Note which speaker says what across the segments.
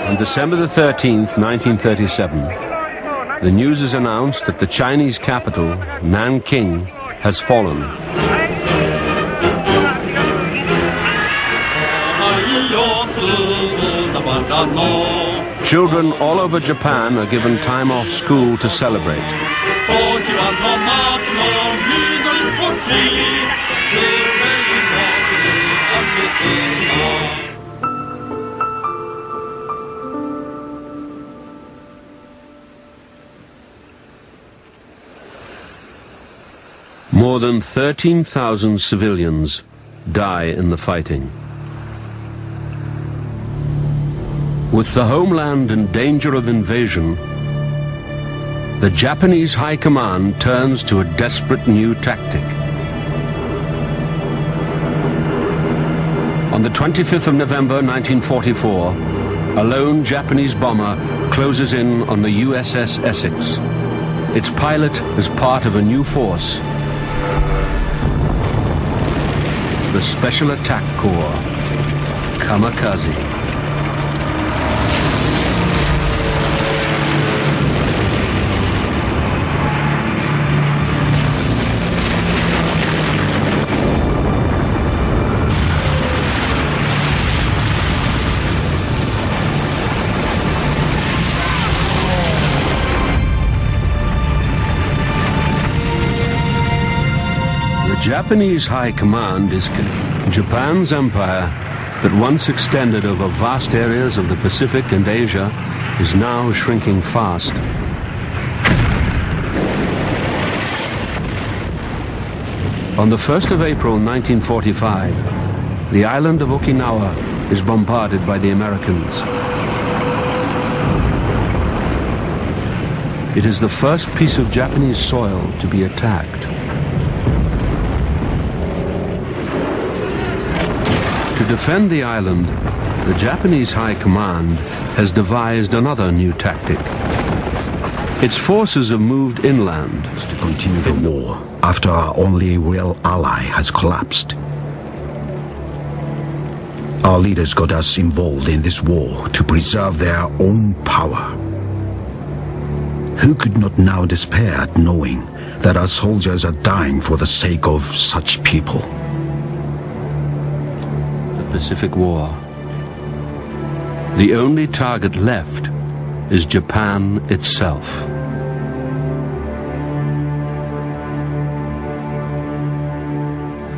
Speaker 1: On December the 13th, 1937, the news is announced that the Chinese capital, Nanking, has fallen. Children all over Japan are given time off school to celebrate. More than 13,000 civilians die in the fighting. With the homeland in danger of invasion, the Japanese High Command turns to a desperate new tactic. On the 25th of November 1944, a lone Japanese bomber closes in on the USS Essex. Its pilot is part of a new force, the Special Attack Corps, Kamikaze. Japanese High Command is Japan's empire that once extended over vast areas of the Pacific and Asia is now shrinking fast. On the 1st of April 1945, the island of Okinawa is bombarded by the Americans. It is the first piece of Japanese soil to be attacked. To defend the island, the Japanese High Command has devised another new tactic. Its forces have moved inland
Speaker 2: to continue the war after our only real ally has collapsed. Our leaders got us involved in this war to preserve their own power. Who could not now despair at knowing that our soldiers are dying for the sake of such people?
Speaker 1: Pacific War. The only target left is Japan itself.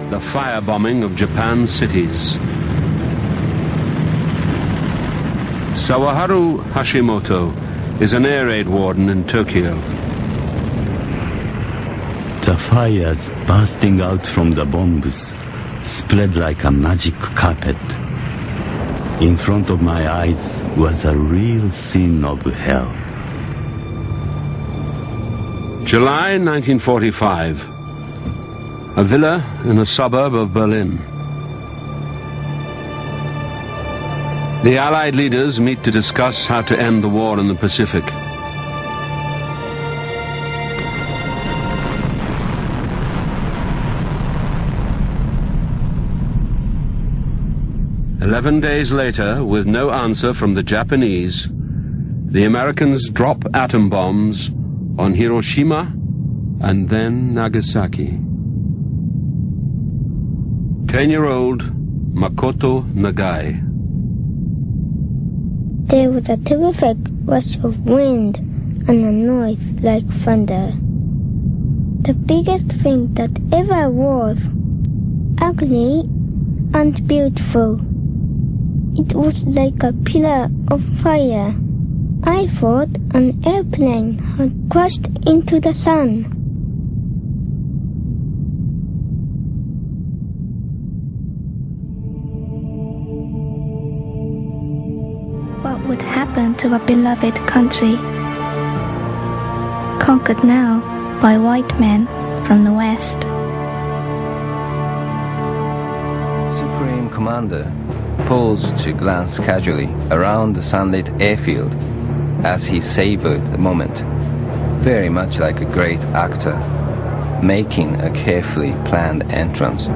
Speaker 1: The firebombing of Japan's cities. Sawaharu Hashimoto is an air raid warden in Tokyo.
Speaker 3: The fires bursting out from the bombs spread like a magic carpet. In front of my eyes was a real scene of hell.
Speaker 1: July 1945. A villa in a suburb of Berlin. The Allied leaders meet to discuss how to end the war in the Pacific. "11 days later, with no answer from the Japanese, the Americans drop atom bombs on Hiroshima and then Nagasaki." 10-year-old Makoto Nagai.
Speaker 4: There was a terrific rush of wind and a noise like thunder. The biggest thing that ever was, ugly and beautiful. It was like a pillar of fire. I thought an airplane had crashed into the sun.
Speaker 5: What would happen to a beloved country, conquered now by white men from the West?
Speaker 6: Supreme Commander paused to glance casually around the sunlit airfield as he savored the moment, very much like a great actor making a carefully planned entrance.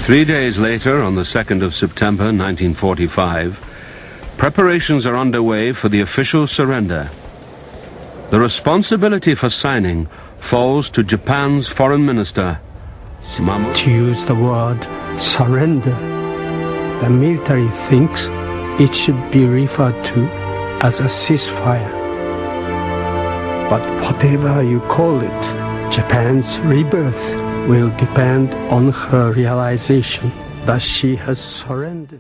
Speaker 1: 3 days later, on the 2nd of September 1945, preparations are underway for the official surrender. The responsibility for signing falls to Japan's foreign minister,
Speaker 7: To use the word surrender, the military thinks it should be referred to as a ceasefire. But whatever you call it, Japan's rebirth will depend on her realization that she has surrendered.